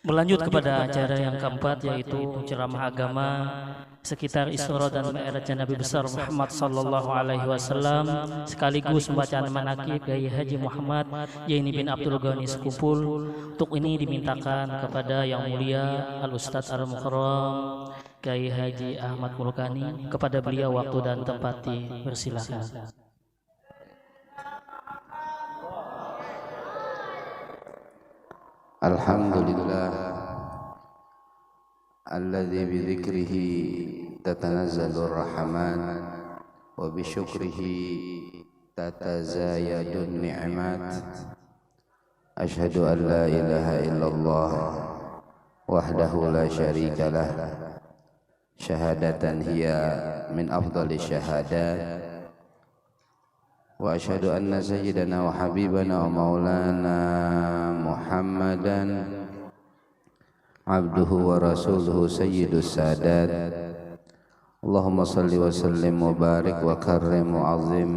Melanjut kepada acara yang keempat, yaitu ceramah agama sekitar Isra dan Mi'rajnya Nabi besar Muhammad sallallahu alaihi wasallam, sekaligus pembacaan manaqib Kiai Haji Muhammad Yaini bin Abdul Ghani Sekupul. Untuk ini dimintakan kepada yang mulia Al Ustadz Al Mukarram Kiai Haji Ahmad Mulkani. Kepada beliau waktu dan tempat dipersilakan. Alhamdulillah alladzi bidzikrihi tatanazzalur rahmat wa bisyukrihi tatazayadun ni'mat. Asyhadu an la ilaha illallah wahdahu la syarika lah, syahadatan hiya min afdali syahadat. Wa asyhadu anna sayyidana wa habibana wa maulana Muhammadan abduhu wa rasuluhu sayyidus sadat. Allahumma salli wa sallim wa barik wa karrim wa azim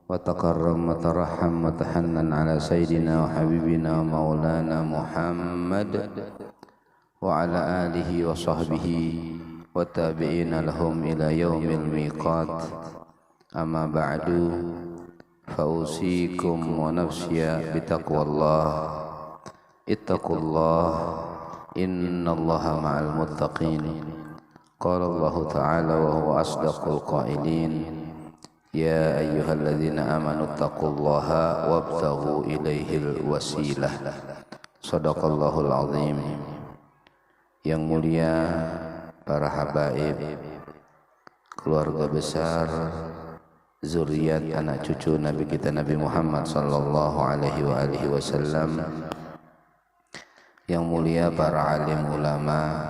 wa takarram wa tarahham wa tahannan ala sayyidina wa habibina wa maulana Muhammad wa ala alihi wa sahbihi wa tabi'ina lahum ila yaumil miqat. Amma ba'du, fausikum wa nafsiya bitaqwallah. Ittaqullah, innallaha ma'al muttaqin. Qala Allah ta'ala wa huwa asdaqul qailin, ya ayyuhalladzina amanu ittaqullaha wabtaghu ilaihil wasilah. Shadaqallahul azim. Yang mulia para habaib, keluarga besar, zuriat anak cucu Nabi kita Nabi Muhammad sallallahu alaihi wasallam, yang mulia para alim ulama,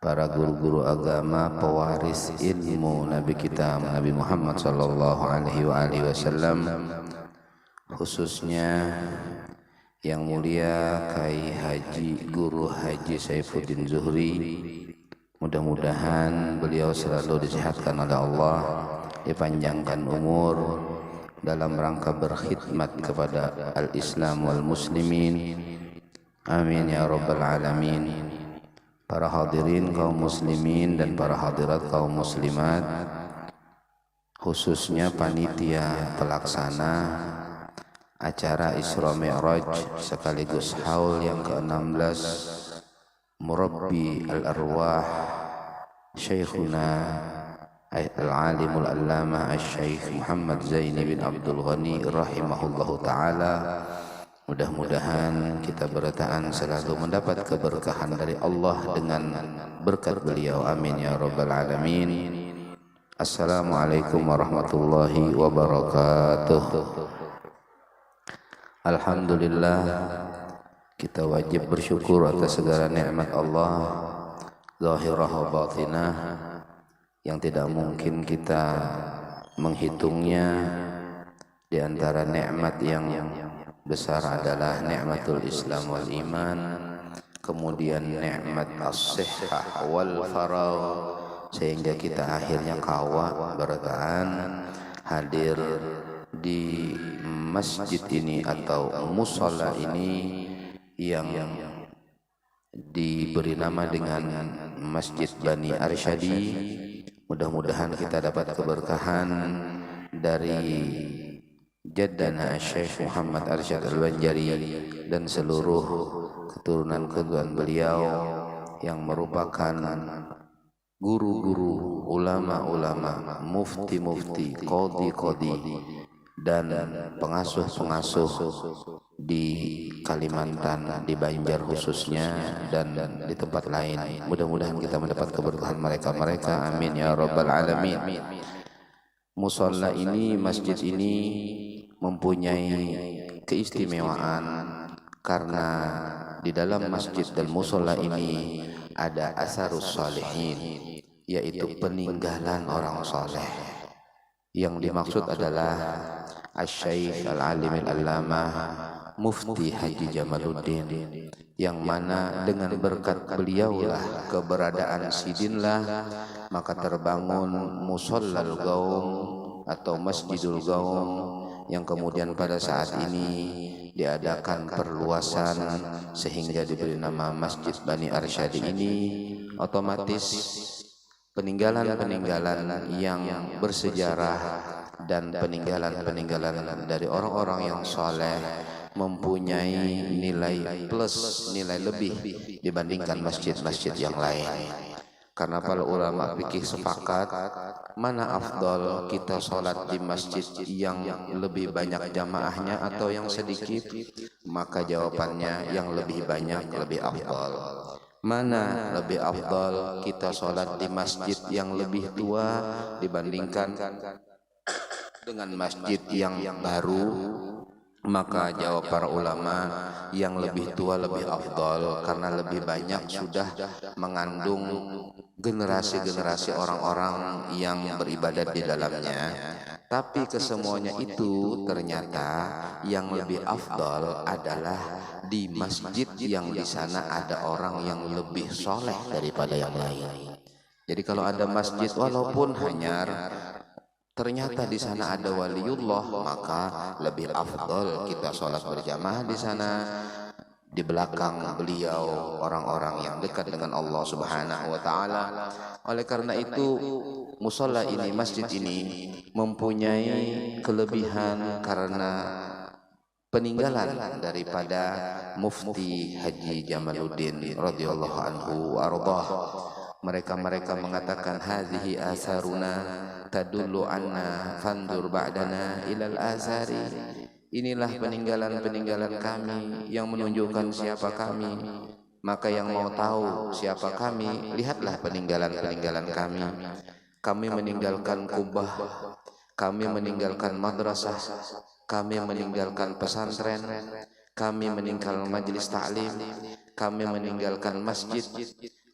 para guru-guru agama, pewaris ilmu Nabi kita Nabi Muhammad sallallahu alaihi wasallam, khususnya yang mulia Kiai Haji Guru Haji Saifuddin Zuhri. Mudah-mudahan beliau selalu disehatkan oleh Allah, dipanjangkan umur dalam rangka berkhidmat kepada al-Islam wal muslimin. Amin ya rabbal alamin. Para hadirin kaum muslimin dan para hadirat kaum muslimat, khususnya panitia pelaksana acara Isra Mi'raj sekaligus haul yang ke-16 Murabbi al-arwah Syekhuna Al-Alimul Allamah Al-Syeikh Muhammad Zaini bin Abdul Ghani rahimahullahu ta'ala. Mudah-mudahan kita bertahan selalu mendapat keberkahan dari Allah dengan berkat beliau. Amin ya rabbal alamin. Assalamualaikum warahmatullahi wabarakatuh. Alhamdulillah, kita wajib bersyukur atas segala nikmat Allah zahirah wa batinah yang tidak mungkin kita menghitungnya. Di antara nikmat yang besar adalah nikmatul Islam wal iman, kemudian nikmat as-sihhah wal faragh, sehingga kita akhirnya kawa bertahan hadir di masjid ini atau musalla ini yang diberi nama dengan Masjid Bani Arsyadi. Mudah-mudahan kita dapat keberkahan dari jaddana Syekh Muhammad Arsyad Al-Banjari dan seluruh keturunan beliau yang merupakan guru-guru, ulama-ulama, mufti-mufti, qadhi-qadhi dan pengasuh-pengasuh di Kalimantan, di Banjar khususnya, dan di tempat lain. Mudah-mudahan kita mendapat keberkahan mereka. Amin ya rabbal alamin. Musalla ini, masjid ini mempunyai keistimewaan karena di dalam masjid dan musalla ini ada asarus salihin, yaitu peninggalan orang saleh. Yang dimaksud adalah Asy-Syaikh Al-Alim Al-Allamah Mufti Haji Jamaluddin, yang mana dengan berkat beliaulah, keberadaan sidinlah, maka terbangun Musallal Gaum atau Masjidul Gaum yang kemudian pada saat ini diadakan perluasan sehingga diberi nama Masjid Bani Arsyadi ini, otomatis peninggalan-peninggalan yang bersejarah dan peninggalan-peninggalan dari orang-orang yang soleh mempunyai nilai plus, nilai lebih dibandingkan masjid-masjid yang lain. Karena para ulama fikih sepakat, mana afdal kita sholat di masjid yang lebih banyak jamaahnya atau yang sedikit? Maka jawabannya yang lebih banyak lebih afdal. Mana lebih afdal kita sholat di masjid yang lebih tua dibandingkan dengan masjid yang baru? Maka jawab para ulama, yang lebih tua lebih afdal karena lebih banyak sudah mengandung generasi-generasi orang-orang yang beribadat di dalamnya. Tapi kesemuanya itu ternyata yang lebih afdal adalah di masjid yang di sana ada orang yang lebih soleh daripada yang lain. Jadi kalau ada masjid walaupun hanyar, ternyata di sana ada waliullah, maka lebih afdal kita sholat berjamaah di sana. Di belakang beliau orang-orang yang dekat dengan Allah Subhanahu wa taala. Oleh karena itu, musola ini, masjid ini mempunyai kelebihan karena peninggalan daripada Mufti Haji Jamaluddin radhiyallahu anhu ardhah. Mereka mengatakan hadhihi asaruna tadullu anna fandur ba'dana ilal azari. Inilah peninggalan-peninggalan kami yang menunjukkan siapa kami. Maka yang mau tahu siapa kami, lihatlah peninggalan-peninggalan kami. Kami meninggalkan kubah, kami meninggalkan madrasah, kami meninggalkan pesantren, kami meninggalkan majelis ta'lim, kami meninggalkan masjid,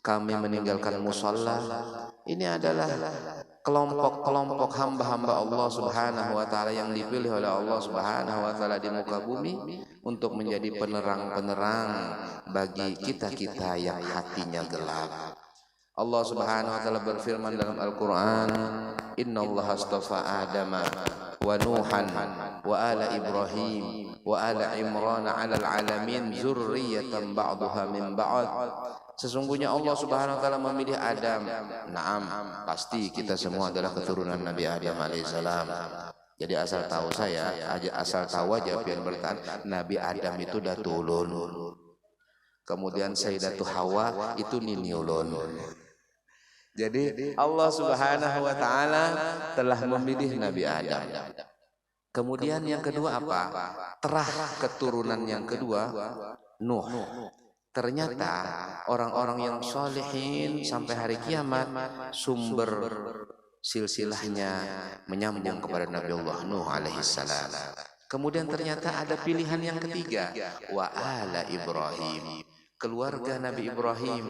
kami meninggalkan musalla. Ini adalah kelompok-kelompok hamba-hamba Allah Subhanahu wa taala yang dipilih oleh Allah Subhanahu wa taala di muka bumi untuk menjadi penerang-penerang bagi kita-kita yang hatinya gelap. Allah Subhanahu wa taala berfirman dalam Al-Qur'an, "Innallaha astafa Adama wa Nuhan wa ala Ibrahim wa ala Imran 'alal 'alamin dzurriyyatan ba'daha min ba'd." Sesungguhnya Allah Subhanahu wa taala memilih Adam. Naam, pasti kita semua adalah keturunan Nabi Adam alaihissalam. Jadi asal tahu aja biar bertahan, Nabi Adam itu datulun. Kemudian Sayyidatu Hawa itu niniulun. Jadi Allah Subhanahu wa taala telah memilih Nabi Adam. Kemudian yang kedua apa? Terah keturunan yang kedua Nuh. Ternyata orang-orang yang solehin sampai hari kiamat sumber silsilahnya menyambung kepada Nabi Allah Nuh alaihissalam. Kemudian ternyata ada pilihan yang ketiga, wa ala Ibrahim, keluarga Nabi Ibrahim.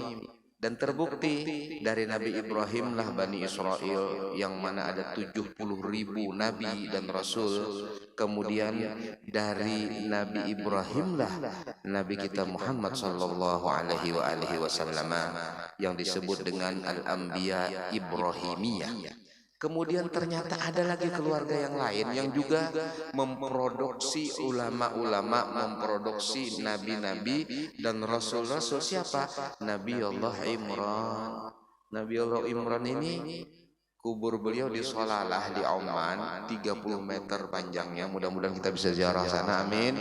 Dan terbukti dari Nabi Ibrahim lah Bani Israel yang mana ada 70.000 nabi dan rasul. Kemudian dari Nabi Ibrahim lah Nabi kita Muhammad sallallahu alaihi wasallam yang disebut dengan Al-Anbiya Ibrahimiyah. Kemudian ternyata ada lagi keluarga yang lain yang juga memproduksi ulama-ulama, memproduksi nabi-nabi dan rasul-rasul. Siapa? Nabi Allah Imran. Nabi Allah Imran ini kubur beliau di Solalah di Oman, 30 meter panjangnya. Mudah-mudahan kita bisa ziarah sana, amin.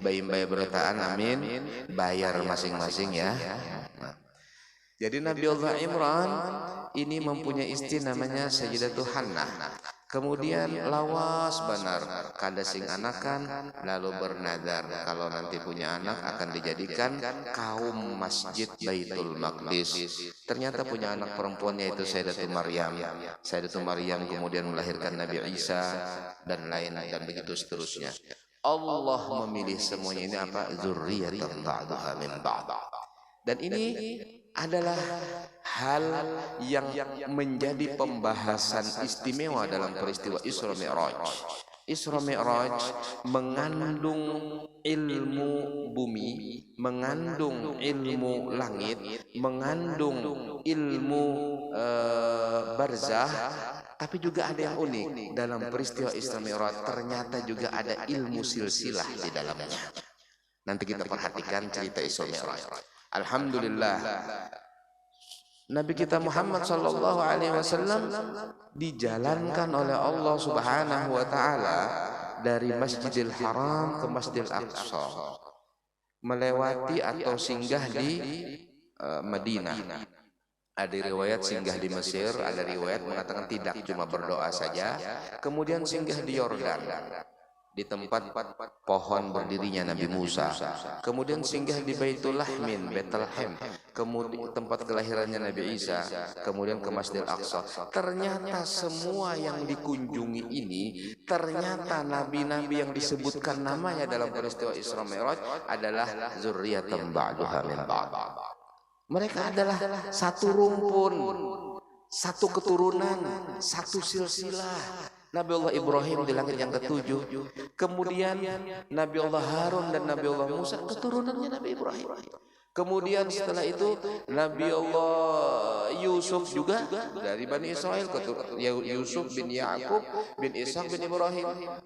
Bayi-bayi bertaan, amin. Bayar masing-masing ya. Jadi Nabi Allah Imran ini mempunyai istri namanya Sayyidatu Hannah. Kemudian lawas benar kada sing anakan, lalu bernadar kalau nanti punya anak akan dijadikan kaum Masjid Baitul Maqdis. Ternyata punya anak perempuan yaitu Sayyidatu Maryam. Sayyidatu Maryam kemudian melahirkan Nabi Isa dan lain dan begitu seterusnya. Allah memilih semuanya ini apa? Dzurriyyatan ba'daha min ba'd. Dan ini adalah hal yang menjadi pembahasan istimewa dalam peristiwa Isra Mi'raj. Isra Mi'raj mengandung ilmu bumi, mengandung ilmu langit, mengandung ilmu barzah, Tapi juga ada yang unik dalam peristiwa Isra Mi'raj, ternyata juga ada ilmu silsilah di dalamnya. Nanti kita perhatikan cerita Isra Mi'raj. Alhamdulillah, Nabi kita Muhammad sallallahu alaihi wasallam dijalankan oleh Allah Subhanahu wa taala dari Masjidil Haram ke Masjidil Aqsa, melewati atau singgah di Madinah. Ada riwayat singgah di Mesir, ada riwayat mengatakan tidak, cuma berdoa saja. Kemudian singgah di Yordan, di tempat pohon berdirinya Nabi Musa. Kemudian singgah di Baitul Lahmin, Bethlehem, kemudian tempat kelahirannya Nabi Isa. Kemudian ke Masjidil Aqsa. Ternyata semua yang dikunjungi ini, ternyata nabi-nabi yang disebutkan namanya dalam peristiwa Isra Mi'raj adalah zurriyatan ba'duha min ba'd. Mereka adalah satu rumpun, satu keturunan, satu silsilah. Nabi Allah Ibrahim di langit yang ketujuh, kemudian Nabi Allah Harun dan Nabi Allah Musa keturunannya Nabi Ibrahim. Kemudian setelah itu Nabi Allah Yusuf juga dari Bani Israel, Yusuf bin Ya'qub bin Ishaq bin Ibrahim.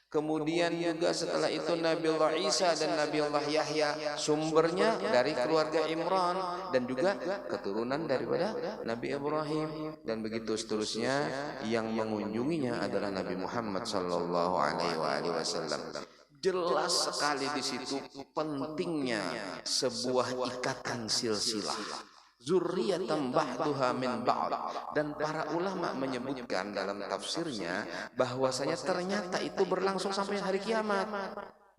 Kemudian juga setelah itu Nabi Allah Isa dan Nabi Allah Yahya, sumbernya dari keluarga Imran dan juga keturunan daripada Nabi Ibrahim, dan begitu seterusnya. Yang mengunjunginya adalah Nabi Muhammad sallallahu alaihi wasallam. Jelas sekali di situ pentingnya sebuah ikatan silsilah. Zurriyatan ba'duha min ba'd. Dan para ulama menyebutkan dalam tafsirnya bahwasanya ternyata itu berlangsung sampai hari kiamat.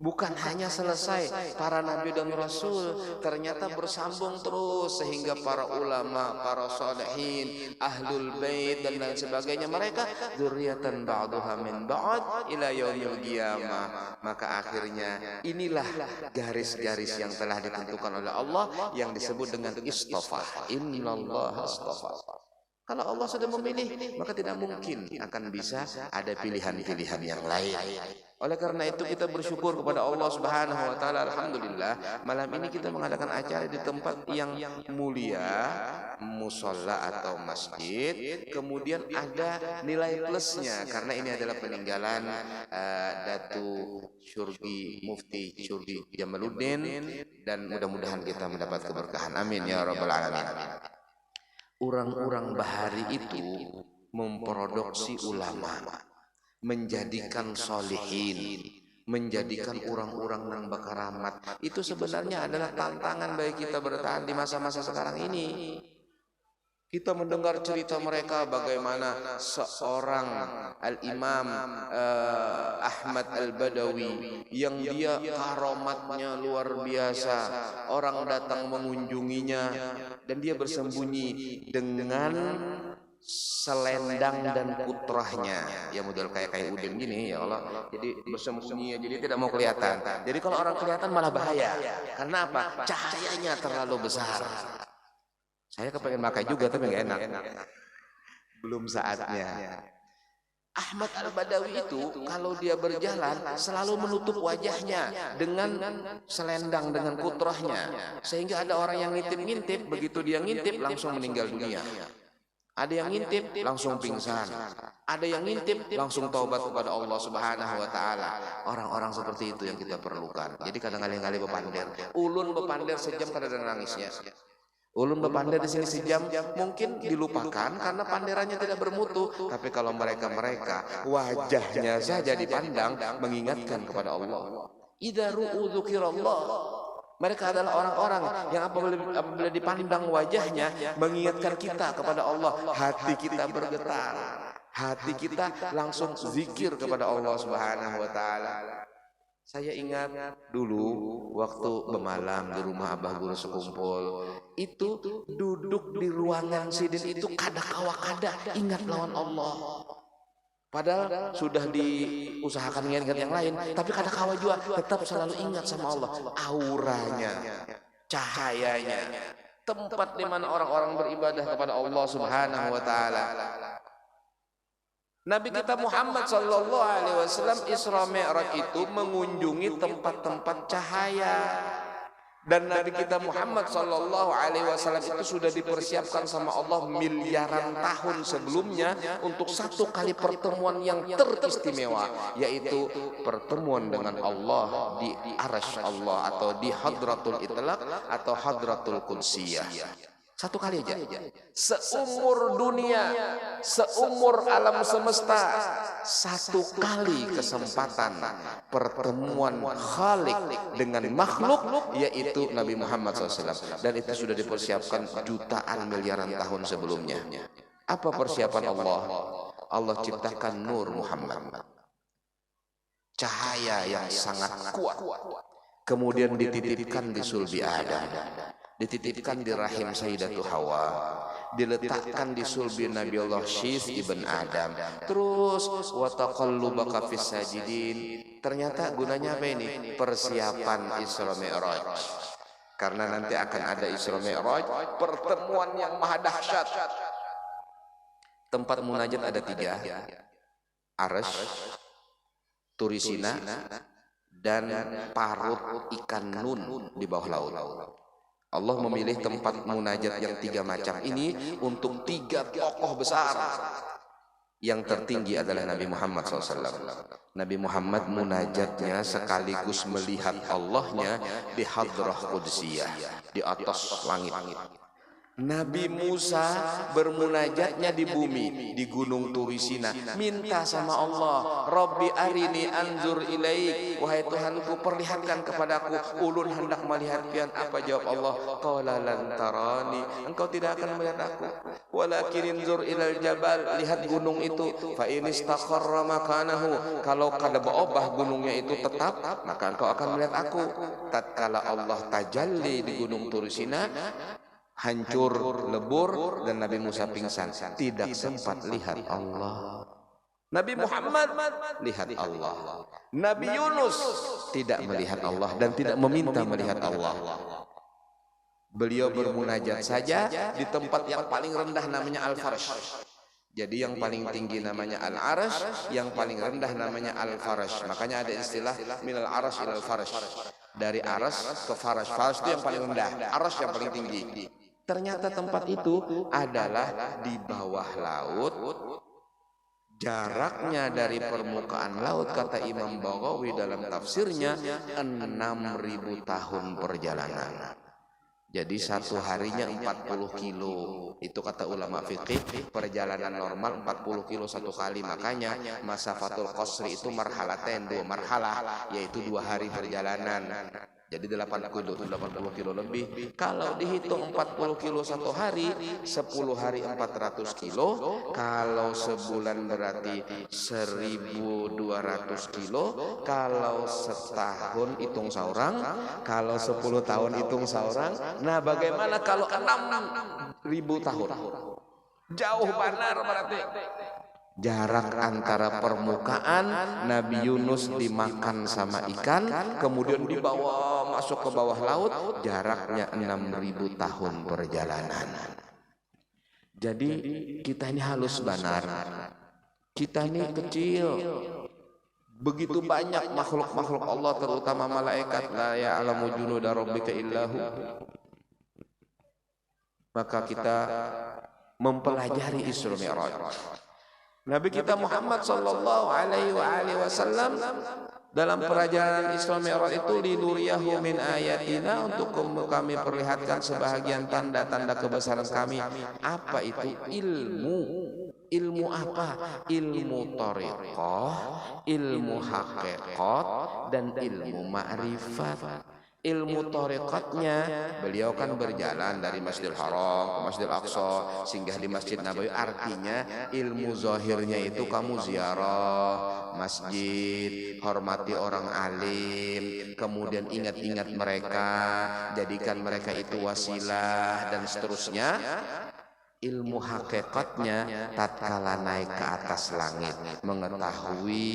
Bukan hanya selesai para nabi dan rasul, ternyata bersambung terus sehingga para ulama, para salihin, ahlul bait dan lain sebagainya, mereka dzurriyyatan ba'duha min ba'd ila yaumil qiyamah. Maka akhirnya inilah garis-garis yang telah ditentukan oleh Allah yang disebut dengan istofa. Innallaha istofa. Kalau Allah sudah memilih, maka tidak mungkin akan bisa ada pilihan-pilihan yang lain. Oleh karena itu kita bersyukur kepada Allah Subhanahu wa taala. Alhamdulillah, malam ini kita mengadakan acara di tempat yang mulia, musholla atau masjid. Kemudian ada nilai plusnya karena ini adalah peninggalan Datu Syurgi Mufti Syurgi Jamaluddin, dan mudah-mudahan kita mendapat keberkahan. Amin ya rabbal alamin. Orang-orang Bahari itu memproduksi ulama, menjadikan solihin, menjadikan orang-orang yang berkaramat. Itu sebenarnya adalah tantangan bagi kita bertahan di masa-masa sekarang ini. Kita mendengar cerita mereka bagaimana seorang Al-Imam Ahmad Al-Badawi yang dia karomatnya luar biasa. Orang datang mengunjunginya dan dia bersembunyi dengan selendang dan putrahnya, ya model kayak udin gini, ya Allah. Jadi bersembunyi, jadi tidak mau kelihatan. Jadi kalau orang kelihatan malah bahaya. Karena apa? Cahayanya terlalu besar. Saya kepengen makan juga tapi nggak enak. Belum saatnya. Ahmad Al-Badawi itu kalau dia berjalan selalu menutup wajahnya dengan selendang, dengan putrahnya, sehingga ada orang yang ngintip-ngintip, begitu dia ngintip langsung meninggal dunia. Ada yang ngintip langsung pingsan, ada yang ngintip langsung taubat kepada Allah Subhanahu wa taala. Orang-orang seperti itu yang kita perlukan. Jadi kadang-kadang bepander, ulun bepander sejam kadang nangisnya. Ulun bepander di sini sejam mungkin dilupakan karena panderannya tidak bermutu. Tapi kalau mereka wajahnya saja dipandang mengingatkan kepada Allah. Idza ru'u dzikrallah. Mereka adalah orang-orang yang apabila dipandang wajahnya mengingatkan kita kepada Allah, hati kita bergetar, hati kita langsung zikir kepada Allah Subhanahu wa taala. Saya ingat dulu waktu bermalam di rumah Abah Guru sekumpul, itu duduk di ruangan sidin itu kada kawa kada ingat lawan Allah. Padahal sudah diusahakan ingat yang lain, tapi kada kawa juga tetap selalu ingat sama Allah. Auranya, cahayanya, tempat di mana orang-orang beribadah kepada Allah Subhanahu wa taala. Nabi kita Muhammad sallallahu alaihi wasallam Isra Mi'raj itu mengunjungi tempat-tempat cahaya. Dan Nabi kita Muhammad sallallahu alaihi wasallam itu sudah dipersiapkan sama Allah miliaran tahun sebelumnya untuk satu kali pertemuan yang teristimewa, yaitu pertemuan dengan Allah di arasy Allah atau di hadratul itlaq atau hadratul qudsiyah. Satu kali aja. Seumur dunia, seumur alam semesta, satu kali kesempatan pertemuan Khalik dengan makhluk, yaitu Nabi Muhammad SAW. Dan itu sudah dipersiapkan jutaan miliaran tahun sebelumnya. Apa persiapan Allah? Allah ciptakan Nur Muhammad, cahaya yang sangat kuat. Kemudian dititipkan di sulbi Adam, dititipkan di rahim Sayyidatu Hawa, diletakkan di sulbi Nabi Allah Syith ibn Adam. Terus wa taqallubaka fis sajidin. Ternyata gunanya apa ini? Persiapan Isra Mi'raj. Karena nanti akan ada Isra Mi'raj, pertemuan yang maha dahsyat. Tempat munajat ada 3. Arsy, Turisina, dan parut ikan nun di bawah laut. Allah memilih tempat munajat yang 3 macam ini untuk 3 tokoh besar. Yang tertinggi adalah Nabi Muhammad SAW. Nabi Muhammad munajatnya sekaligus melihat Allahnya di hadrah qudsiyah, di atas langit. Nabi Musa bermunajatnya di bumi, di gunung Turisina, minta sama Allah, Rabbi arini anzur ilaik, wahai Tuhanku perlihatkan kepadaku. Ulun hendak melihat pian. Apa jawab Allah? Qala lan tarani, engkau tidak akan melihat aku, walakin inzur ilal jabal, lihat gunung itu, fa in istaqarra makanahu, kalau kada berubah gunungnya itu tetap, maka engkau akan melihat aku. Tatkala Allah tajalli di gunung Turisina, hancur lebur dan Nabi Musa pingsan, tidak sempat lihat Allah. Nabi Muhammad lihat Allah. Nabi Yunus tidak melihat Allah dan tidak meminta melihat Allah. Beliau bermunajat saja di tempat yang paling rendah namanya Al-Farsh. Jadi yang paling tinggi namanya Al-Arsh, yang paling rendah namanya Al-Farsh. Makanya ada istilah minal arsh ilal farsh. Dari arsh ke farsh. Farsh itu yang paling rendah, arsh yang paling tinggi. Ternyata tempat itu adalah di bawah laut. Jaraknya dari permukaan laut, kata Imam Baghawi dalam tafsirnya, 6.000 tahun perjalanan. Jadi satu harinya 40 kilo. Itu kata ulama fikih, perjalanan normal 40 kilo satu kali. Makanya masafatul qasri itu marhalatain, 2 marhalah, yaitu 2 hari perjalanan. Jadi 80 kilo lebih. Kalau dihitung 40 kilo satu hari, 10 hari 400 kilo. Kalau sebulan berarti 1.200 kilo. Kalau setahun hitung seorang. Kalau 10 tahun hitung seorang. Nah, bagaimana kalau 6.000 tahun? Jauh benar berarti. Jarak antara permukaan Nabi Yunus dimakan sama ikan, kemudian dibawa masuk ke bawah laut, jaraknya 6.000 tahun perjalanan. Jadi kita ini halus banar, kita ini kecil. Begitu banyak makhluk-makhluk Allah, terutama malaikat, la ya'lamu junuda rabbika illahu. Maka kita mempelajari Isra Mi'raj. Nabi kita Muhammad sallallahu alaihi wasallam dalam perjalanan Isra Mi'raj itu linuriyahu min ayatina, untuk kami perlihatkan sebahagian tanda-tanda kebesaran kami. Apa itu? Ilmu apa? Ilmu thariqah, ilmu haqiqat, dan ilmu ma'rifat. Ilmu thariqatnya, beliau kan berjalan dari Masjidil Haram ke Masjidil Aqsa, singgah di Masjid Nabawi. Artinya ilmu zahirnya itu kamu ziarah masjid, hormati orang alim, kemudian ingat-ingat mereka, jadikan mereka itu wasilah, dan seterusnya. ilmu hakikatnya tatkala naik ke atas langit, mengetahui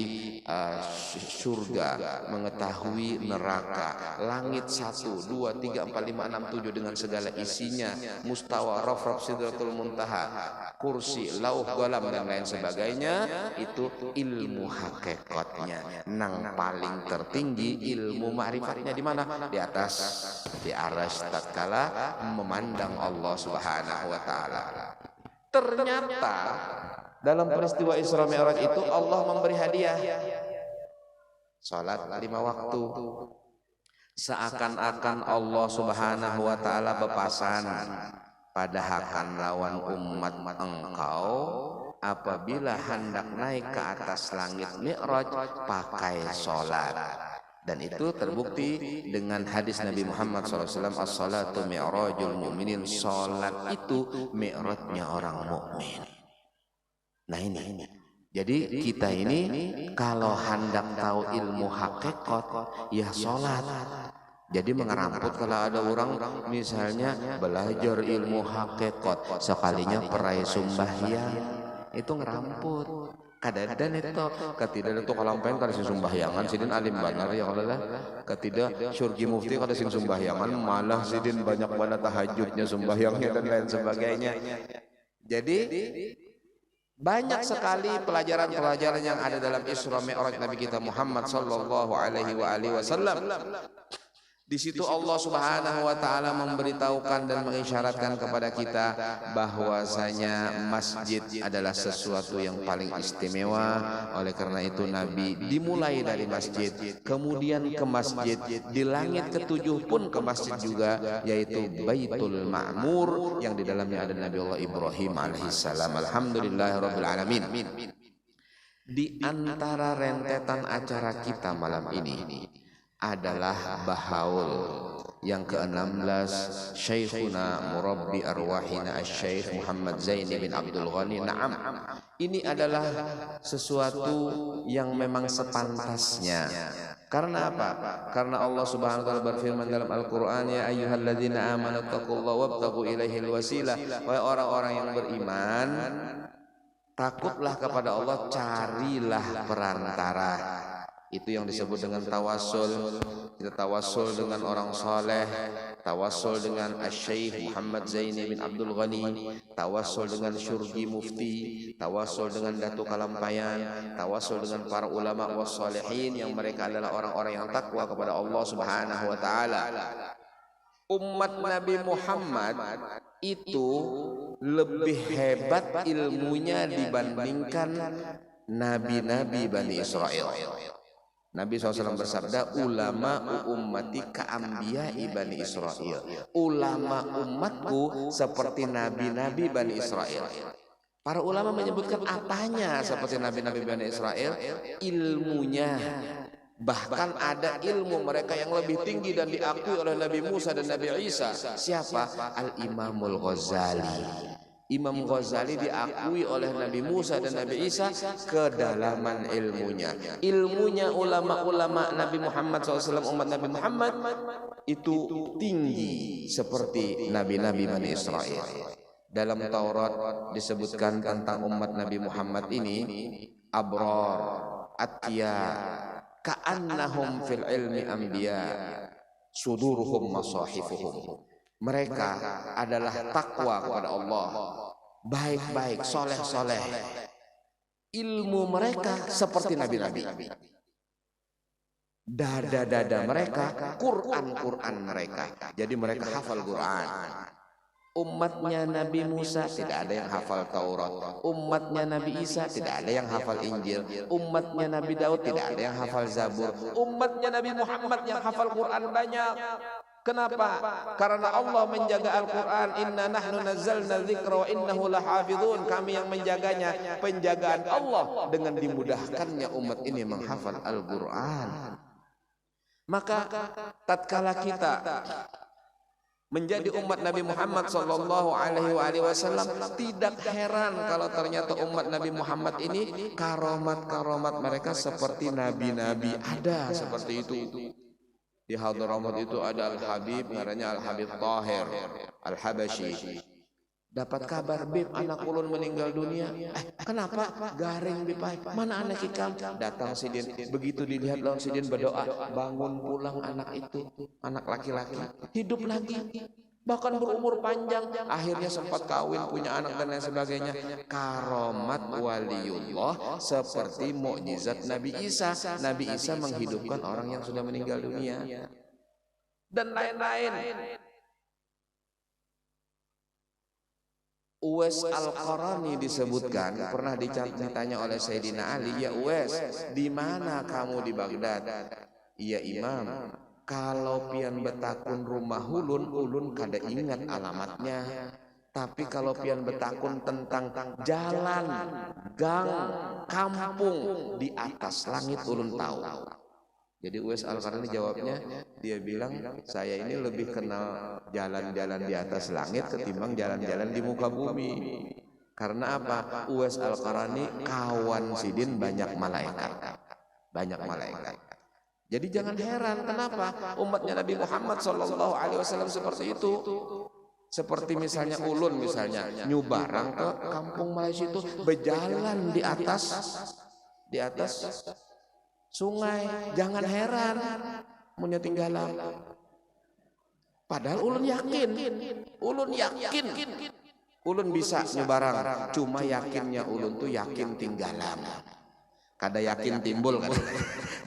surga, mengetahui neraka, langit 1, 2, 3, 4, 5, 6, 7 dengan segala isinya, mustawa, raf, sidratul muntaha, kursi, lauh, qalam dan lain sebagainya, itu ilmu hakikatnya. Nang paling tertinggi ilmu ma'rifatnya di mana? Di atas, di arsy tatkala memandang Allah Subhanahu wa taala. Ternyata dalam peristiwa Isra Mi'raj itu Allah memberi hadiah salat 5 waktu. Seakan-akan Allah Subhanahu wa taala bepasan, padahal lawan umat engkau apabila hendak naik ke atas langit Mi'raj pakai salat. Dan itu terbukti dengan hadis Nabi Muhammad SAW, as-salatu mi'rajul mu'minin, salat itu mi'rajnya orang mukmin. Nah ini, jadi kita ini kalau hendak tahu ilmu hakikat ya salat. Jadi mengeramput kalau ada orang misalnya belajar ilmu hakikat sekalinya perai sembahyang, itu ngeramput. Kadang itu ketidak itu kalampain kada sing sumbahyangan sidin alim banar ya Allah, ketidak surgi mufti kada sing sumbahyangan malah sidin banyak banget tahajudnya sumbahyangnya dan lain sebagainya. Jadi banyak sekali pelajaran-pelajaran yang ada dalam Isra Mi'raj Nabi kita Muhammad sallallahu alaihi wasallam. Di situ Allah Subhanahu wa taala memberitahukan dan mengisyaratkan kepada kita bahwasanya masjid adalah sesuatu yang paling istimewa. Oleh karena itu Nabi dimulai dari masjid, kemudian ke masjid, di langit ke-7 pun ke masjid juga, yaitu Baitul Ma'mur yang di dalamnya ada Nabi Allah Ibrahim alaihissalam. Alhamdulillahirabbil alamin. Di antara rentetan acara kita malam ini adalah bahaul yang ke-16 Syekhuna Murabbi Arwahina Asy-Syaikh Muhammad Zaini bin Abdul Ghani. Naam, ini adalah sesuatu yang memang sepantasnya. Karena apa? Karena Allah Subhanahu wa taala berfirman dalam Al-Qur'an, ya ayyuhalladzina amanu taqullaha wabtaghu ilaihil wasilah. Wahai orang-orang yang beriman, takutlah kepada Allah, carilah perantara. Itu yang disebut dengan tawasul. Kita tawasul dengan orang saleh, tawasul dengan Asy-Syaikh Muhammad Zaini bin Abdul Ghani, tawasul dengan syurgi mufti, tawasul dengan Datuk Kalampayan, tawasul dengan para ulama wassalihin yang mereka adalah orang-orang yang takwa kepada Allah Subhanahu wa taala. Umat Nabi Muhammad itu lebih hebat ilmunya dibandingkan nabi-nabi Bani Israel. Nabi SAW bersabda, ulama ummati ka'ambiya'i Bani Israel. Ulama umatku seperti nabi-nabi Bani Israel. Para ulama menyebutkan apanya seperti nabi-nabi Bani Israel? Ilmunya. Bahkan ada ilmu mereka yang lebih tinggi dan diakui oleh Nabi Musa dan Nabi Isa. Siapa? Al-Imamul Ghazali. Imam Ghazali diakui oleh Nabi Musa dan Nabi Isa kedalaman ilmunya. Ilmunya ulama-ulama Nabi Muhammad SAW, umat Nabi Muhammad itu tinggi seperti nabi-nabi Bani Israel. Dalam Taurat disebutkan tentang umat Nabi Muhammad ini, abrar, atqiya, ka'annahum fil ilmi anbiya, suduruhum masahifuhum. Mereka adalah takwa kepada Allah, baik-baik, soleh-soleh. Ilmu mereka seperti nabi-nabi. Dada-dada mereka, Quran-Quran mereka. Jadi mereka hafal Quran. Umatnya Nabi Musa tidak ada yang hafal Taurat. Umatnya Nabi Isa tidak ada yang hafal Injil. Umatnya Nabi Daud tidak ada yang hafal Zabur. Umatnya Nabi Muhammad yang hafal Quran banyak. Kenapa? Karena Allah menjaga Al-Quran. Inna nahnu nazzalna dzikra wa innahu lahafizun. Kami yang menjaganya. Penjagaan Allah dengan dimudahkannya umat ini menghafal Al-Quran. Maka tatkala kita menjadi umat Nabi Muhammad sallallahu alaihi wasallam, tidak heran kalau ternyata umat Nabi Muhammad ini karomat-karomat mereka seperti nabi-nabi, ada seperti itu. Di Hadramaut itu ada Al-Habib, namanya Al-Habib Tahir Al-Habashi. Dapat kabar, Bib, anak ulun meninggal dunia. Kenapa? Garing, Bib. Mana anak ikam? Datang Sidin. Begitu dilihat lawan Sidin berdoa, bangun pulang anak itu, anak laki-laki, hidup lagi. Bahkan berumur panjang. Akhirnya sempat kawin, punya anak dan lain sebagainya. Karomat waliullah seperti mukjizat Nabi Isa. Nabi Isa menghidupkan orang yang sudah meninggal dunia. Dan lain-lain. Uwais Al-Qarani disebutkan pernah ditanya oleh Sayyidina Ali, ya Uwais, di mana kamu di Baghdad? Iya Imam, kalau pian betakun rumah ulun kada ingat alamatnya. Tapi kalau pian betakun tentang jalan, gang, kampung di atas langit ulun tahu. Jadi Uwais Al-Qarani jawabnya, dia bilang, saya ini lebih kenal jalan-jalan di atas langit ketimbang jalan-jalan di muka bumi. Karena apa? Uwais Al-Qarani kawan Sidin banyak malaikat. Banyak malaikat. Jadi jangan heran kenapa umatnya Nabi Muhammad SAW seperti itu. Seperti misalnya ulun misalnya nyubarang ke kampung Malaysia itu berjalan di atas sungai, jangan heran punya tinggalan. Padahal ulun yakin, ulun bisa nyebarang. Cuma yakinnya ulun tuh yakin tinggalan. Kada yakin timbul kan?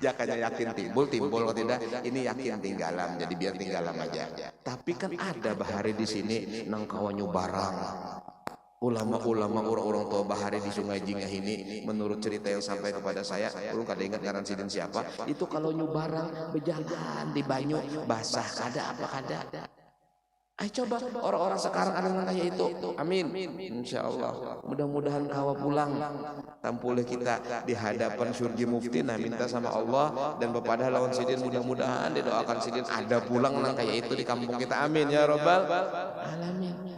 Jakanya yakin timbul atau tidak? Ini yakin tinggalan. Jadi biar tinggalan aja. Tapi kan ada bahari di sini nang kawan nyebarang. Ulama-ulama orang-orang tua bahari di Sungai Jingah ini, menurut cerita yang sampai kepada saya, ulun kada ingat ngaran Sidin siapa, itu kalau nyubarang berjalan di banyu basah kada apa kada. Ayo coba orang-orang sekarang ada yang kayak itu. Amin. Insyaallah. Mudah-mudahan kawa pulang tampulih kita di hadapan surgi mufti. Nah minta sama Allah dan bepada lawan Sidin, mudah-mudahan didoakan Sidin ada pulang nang kayak itu di kampung kita. Amin ya rabbal alamin.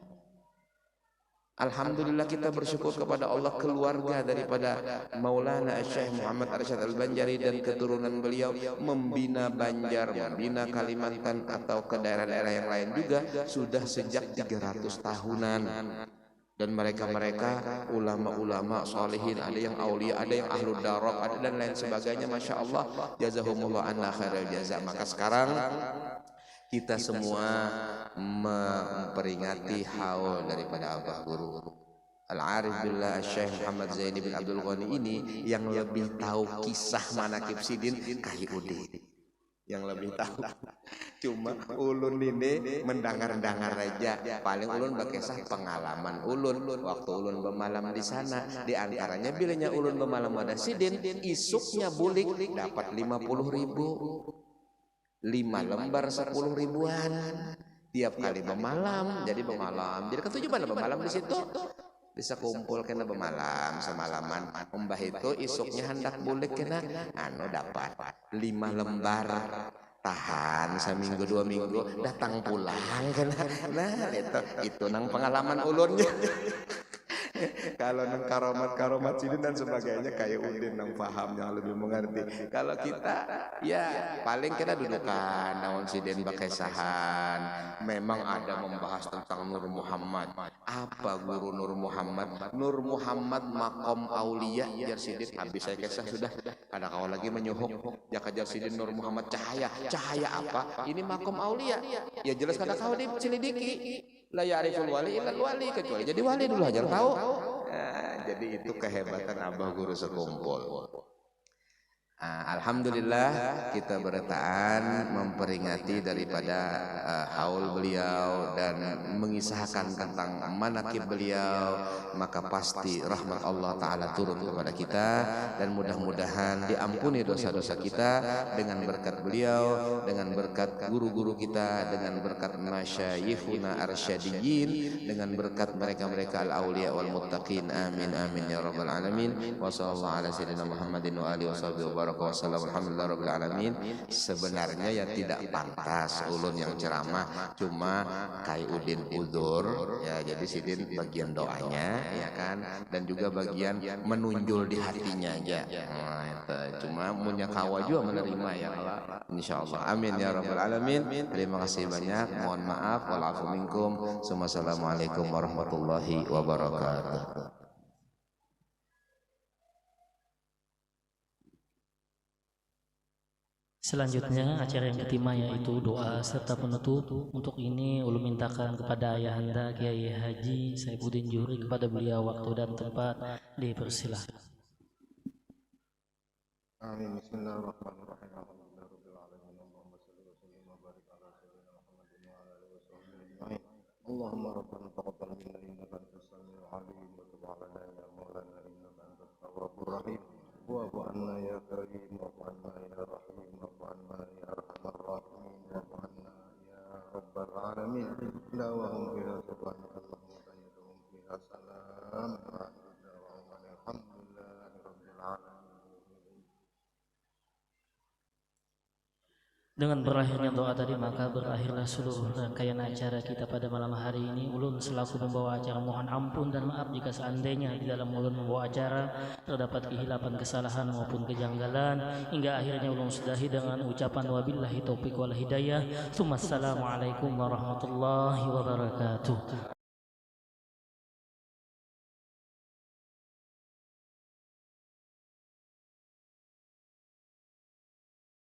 Alhamdulillah kita bersyukur kepada Allah, keluarga daripada Maulana Syekh Muhammad Arsyad Al-Banjari dan keturunan beliau membina Banjar, membina Kalimantan atau ke daerah-daerah yang lain juga sudah sejak 300 tahunan. Dan mereka ulama-ulama salihin, ada yang aulia, ada yang ahlul darab, ada dan lain sebagainya. Masya Allah, jazahumullah anna khairul jaza. Maka sekarang kita semua memperingati haul daripada Abah Guru Al-Arif Billah Syekh Muhammad Zaini bin Abdul Ghani ini, yang lebih tahu kisah manakib Sidin KIUD, yang lebih tahu. Cuma ulun ini mendengar-dengar aja. Paling ulun berkisah pengalaman ulun waktu ulun bermalam di sana. Di antaranya bilanya ulun bermalam ada Sidin, isuknya bulik dapat 50.000. 5 lembar 10 ribuan tiap kali bermalam. Jadi bermalam, jadi ketujuh mana bermalam di situ bisa kumpul kena bermalam semalaman. Mbah itu isuknya hendak bulik kena dapat 5 lembar, tahan seminggu 2 minggu, datang pulang kena. Nah itu nang pengalaman ulunnya. Kalau nang karomat Sidin dan sebagainya kayak Udin nang paham, yang lebih mengerti. Kalau kita ya paling kita dudukan naon Sidin bakesahan. Memang ada membahas tentang Nur Muhammad. Apa guru Nur Muhammad? Nur Muhammad makom aulia jar Sidin. Habis saya kisah sudah. Ada kawan lagi menyuhuk jaka jar Sidin Nur Muhammad cahaya. Cahaya apa? Ini makom aulia. Ya jelas kada kau diselidiki. La ya'riful wali illal wali, kecuali jadi wali dulu aja tahu. Nah, jadi itu kehebatan Abah Guru sekumpul. Alhamdulillah kita bertaan memperingati daripada haul beliau dan mengisahkan tentang manakib beliau. Maka pasti rahmat Allah Ta'ala turun kepada kita, dan mudah-mudahan diampuni dosa-dosa kita dengan berkat beliau, dengan berkat guru-guru kita, dengan berkat masyayikhuna arsyadiyin, dengan berkat mereka-mereka al-awliya wal muttaqin. Amin amin ya rabbal alamin. Wa sallallahu ala sayyidina Muhammadin wa alihi wa sahbihi wa baraka wasallam alhamdulillahirabbil alamin. Sebenarnya ya tidak pantas ulun yang ceramah, cuma Kai Udin udzur ya, jadi sidin bagian doanya ya kan, dan juga bagian menunjul di hatinya aja. Nah, itu cuma punya kawa juga menerima ya Allah insyaallah. Amin ya rabbal alamin. Terima kasih banyak, mohon maaf, walafu minkum. Wassalamualaikum warahmatullahi wabarakatuh. Selanjutnya acara yang kelima yaitu doa serta penutup. Untuk ini ulun mintakan kepada Ayahanda Kiai Haji Saifuddin Juhri, kepada beliau waktu dan tempat, dipersilahkan. Amin. Bismillahirrahmanirrahim. Alhamdulillahirabbil alamin. Allahumma shalli wa sallim wa barik ala sayyidina Muhammadin wa ala alihi wa sahbihi ajma'in. Allahumma rabbana taqabbal minna innaka antas samiul alim wa tub 'alaina ya maulana innaka antat tawwabur rahim. Wa'fu 'anna ya karim wa'fu 'anna ya rahim wa'fu 'anna ya arhamar rahimin wa'fu 'anna ya rabbal alamin. Da'wahum fiha subhanaka Allahumma wa tahiyyatuhum fiha salam wa da'wahum alhamdulillahirabbil alamin. Dengan berakhirnya doa tadi, maka berakhirlah seluruh rangkaian acara kita pada malam hari ini. Ulun selaku pembawa acara mohon ampun dan maaf jika seandainya di dalam ulun membawa acara terdapat kehilapan, kesalahan maupun kejanggalan. Hingga akhirnya ulun sudahi dengan ucapan wabillahi taufiq wal hidayah. Assalamualaikum warahmatullahi wabarakatuh.